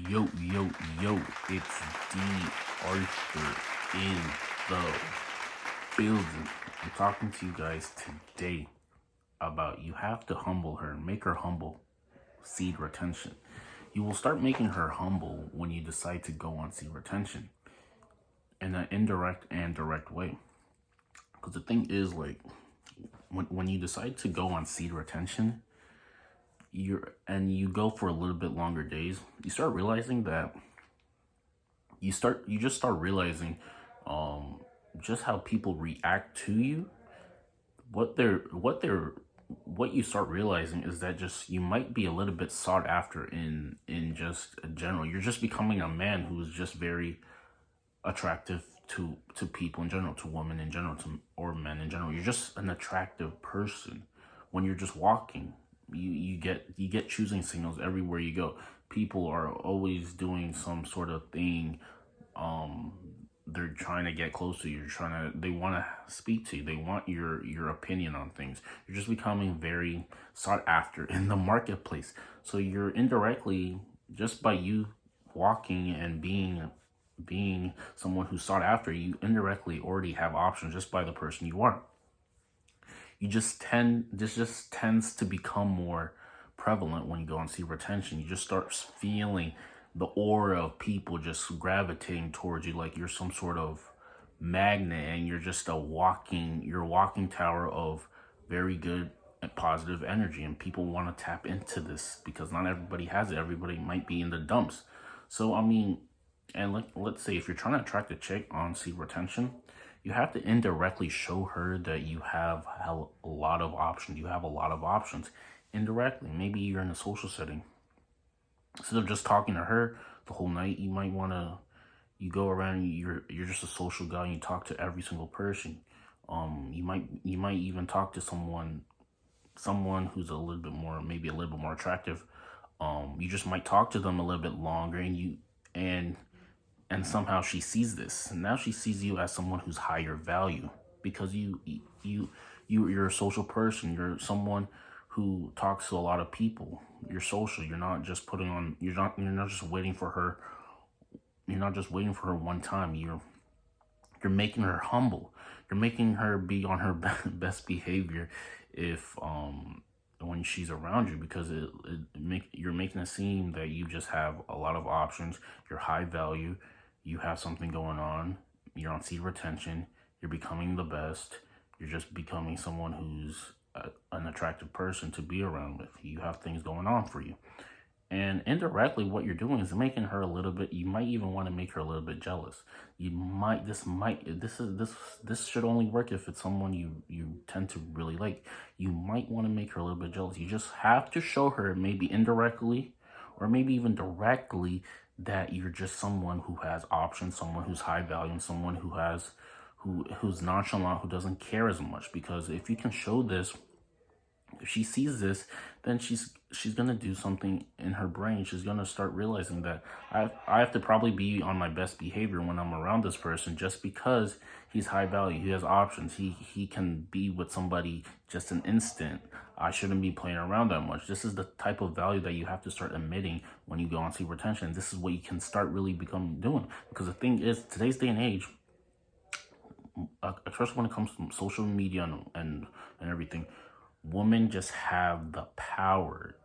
Yo, yo, yo, it's D.Arthur in the building. I'm talking to you guys today about you have to humble her, make her humble, seed retention. You will start making her humble when you decide to go on seed retention in an indirect and direct way. Because the thing is, like, when you decide to go on seed retention, you go for a little bit longer days, you start realizing that you just start realizing just how people react to you. What you start realizing is that just you might be a little bit sought after in just general. You're just becoming a man who is just very attractive to people in general, to women in general, or men in general. You're just an attractive person. When you're just walking, you get choosing signals everywhere you go. People are always doing some sort of thing. They're trying to get close to you. They want to speak to you. They want your opinion on things. You're just becoming very sought after in the marketplace. So you're indirectly, just by you walking and being someone who's sought after, you indirectly already have options just by the person you are. This just tends to become more prevalent when you go and see retention. You just start feeling the aura of people just gravitating towards you, like you're some sort of magnet, and you're just you're a walking tower of very good and positive energy, and people want to tap into this because not everybody has it. Everybody might be in the dumps. So I mean, and let's say if you're trying to attract a chick on seed retention, you have to indirectly show her that you have a lot of options. You have a lot of options indirectly. Maybe you're in a social setting. Instead of just talking to her the whole night, you go around. You're just a social guy, and you talk to every single person. You might even talk to someone who's maybe a little bit more attractive. You just might talk to them a little bit longer, and somehow she sees this, and now she sees you as someone who's higher value because you're a social person. You're someone who talks to a lot of people. You're social. You're not just waiting for her. You're not just waiting for her one time. You're making her humble. You're making her be on her best behavior if when she's around you, because you're making it seem that you just have a lot of options. You're high value. You have something going on. You're on seed retention. You're becoming the best. You're just becoming someone who's an attractive person to be around with. You have things going on for you. And indirectly, what you're doing is making her you might even want to make her a little bit jealous. This should only work if it's someone you tend to really like. You might want to make her a little bit jealous. You just have to show her, maybe indirectly or maybe even directly, that you're just someone who has options, someone who's high value, and someone who's nonchalant, who doesn't care as much. Because if you can show this, if she sees this, then she's gonna do something in her brain. She's gonna start realizing that I have to probably be on my best behavior when I'm around this person, just because he's high value, he has options, he can be with somebody just an instant. I shouldn't be playing around that much. This is the type of value that you have to start emitting when you go on seed retention. This is what you can start really doing. Because the thing is, today's day and age, especially when it comes to social media and everything, women just have the power.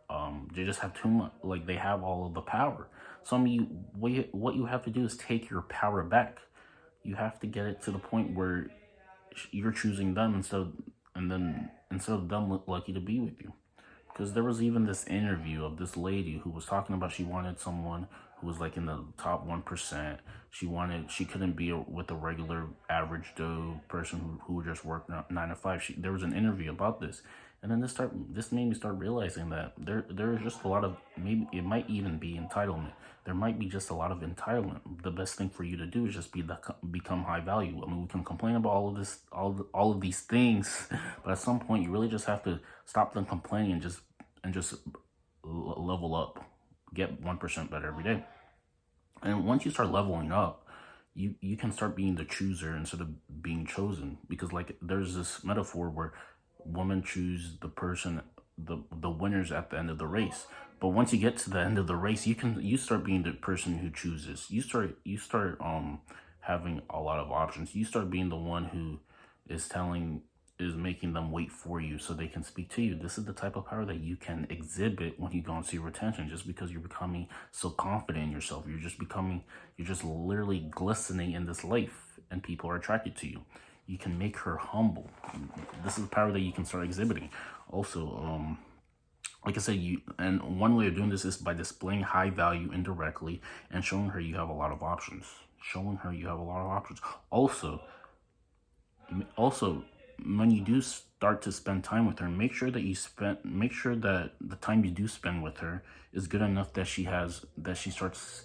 They just have too much. Like, they have all of the power. So I mean, what you have to do is take your power back. You have to get it to the point where you're choosing them instead of them lucky to be with you. Because there was even this interview of this lady who was talking about she wanted someone who was like in the top 1%. She couldn't be with a regular average Joe person who would just work 9 to 5. There was an interview about this. And then this made me start realizing that there is just a lot of, maybe it might even be entitlement. There might be just a lot of entitlement. The best thing for you to do is just become high value. I mean, we can complain about all of these things, but at some point you really just have to stop them complaining and just level up, get 1% better every day. And once you start leveling up, you can start being the chooser instead of being chosen. Because, like, there's this metaphor where women choose the person the winners at the end of the race. But once you get to the end of the race, you start being the person who chooses. You start having a lot of options. You start being the one who is telling is making them wait for you so they can speak to you. This is the type of power that you can exhibit when you go and see retention, just because you're becoming so confident in yourself. You're just literally glistening in this life, and people are attracted to you. You can make her humble. This is the power that you can start exhibiting. Also, like I said, and one way of doing this is by displaying high value indirectly and showing her you have a lot of options. Showing her you have a lot of options. Also, when you do start to spend time with her, make sure that the time you do spend with her is good enough that she has goosebumps,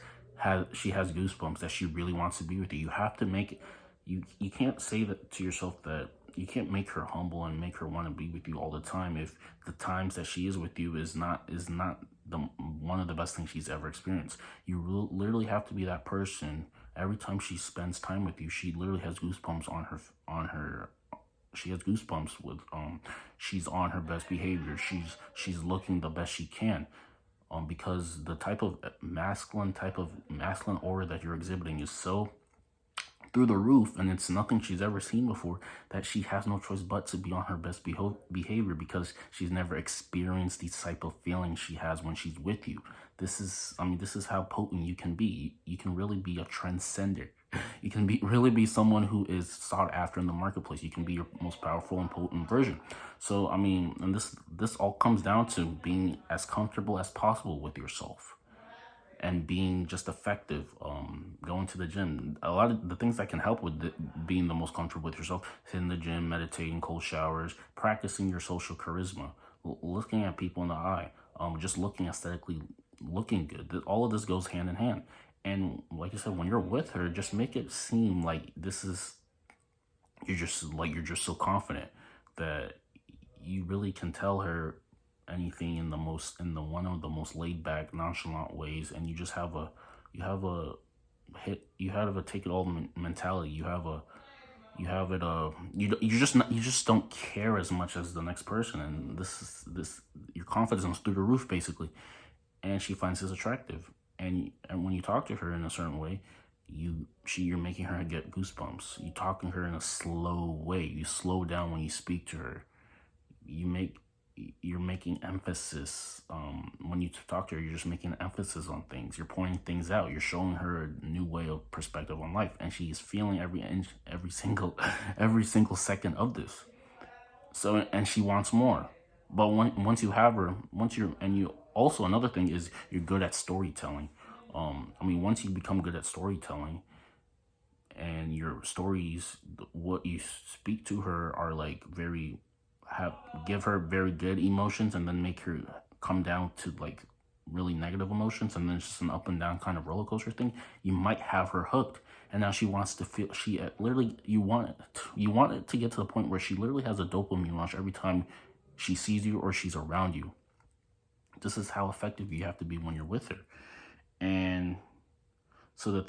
that she really wants to be with you. You have to make it. You can't say that to yourself, that you can't make her humble and make her want to be with you all the time if the times that she is with you is not the one of the best things she's ever experienced. You literally have to be that person. Every time she spends time with you, she literally has goosebumps on her. She has goosebumps with she's on her best behavior. She's looking the best she can. Because the type of masculine aura that you're exhibiting is so through the roof, and it's nothing she's ever seen before, that she has no choice but to be on her best behavior, because she's never experienced these type of feelings she has when she's with you. This is how potent you can be. You can really be a transcender. You can really be someone who is sought after in the marketplace. You can be your most powerful and potent version. So and this all comes down to being as comfortable as possible with yourself, and being just effective. Going to the gym. A lot of the things that can help with being the most comfortable with yourself: hitting the gym, meditating, cold showers, practicing your social charisma, looking at people in the eye, just looking aesthetically, looking good. All of this goes hand in hand. And like I said, when you're with her, just make it seem like you're just so confident that you really can tell her anything in one of the most laid back, nonchalant ways. And you have a take it all mentality. You just don't care as much as the next person, and your confidence is through the roof basically. And she finds this attractive, and when you talk to her in a certain way, you're making her get goosebumps. You talk to her in a slow way. You slow down when you speak to her. You're making emphasis. When you talk to her, you're just making emphasis on things. You're pointing things out. You're showing her a new way of perspective on life, and she's feeling every single second of this. So, and she wants more. But once you have her, also, another thing is you're good at storytelling. Once you become good at storytelling, and your stories, what you speak to her are like give her very good emotions, and then make her come down to like really negative emotions, and then it's just an up and down kind of roller coaster thing. You might have her hooked, and now she wants to feel. You want it to get to the point where she literally has a dopamine rush every time she sees you or she's around you. This is how effective you have to be when you're with her. And so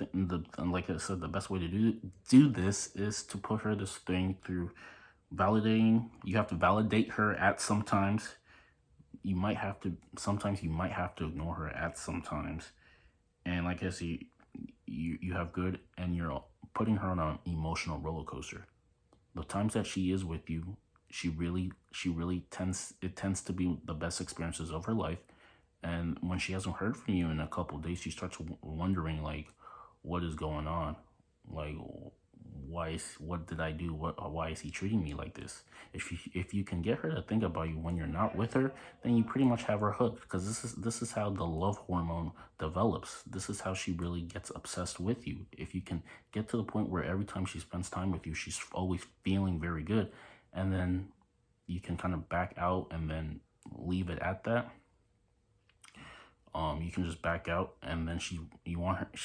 like I said, the best way to do this is to put her this thing through validating. You have to validate her at sometimes. Sometimes you might have to ignore her at sometimes. And like I said, you have good, and you're putting her on an emotional roller coaster. The times that she is with you, she really tends to be the best experiences of her life. And when she hasn't heard from you in a couple of days, she starts wondering, like, what is going on? Like, what did I do? Why is he treating me like this? If you can get her to think about you when you're not with her, then you pretty much have her hooked, because this is how the love hormone develops. This is how she really gets obsessed with you. If you can get to the point where every time she spends time with you, she's always feeling very good, and then you can kind of back out and then leave it at that. You can just back out, and then she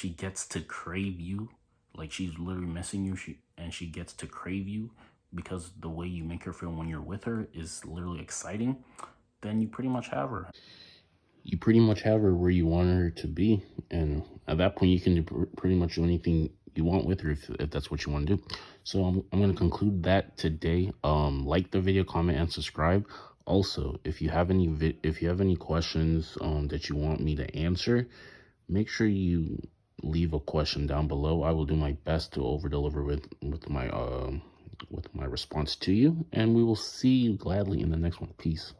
gets to crave you. Like, she's literally missing you, she gets to crave you, because the way you make her feel when you're with her is literally exciting. Then you pretty much have her. You pretty much have her where you want her to be, and at that point you can pretty much do anything you want with her if that's what you want to do. So I'm going to conclude that today. Like the video, comment, and subscribe. Also, if you have any questions that you want me to answer, make sure you leave a question down below. I will do my best to over deliver with my response to you, and we will see you gladly in the next one. Peace.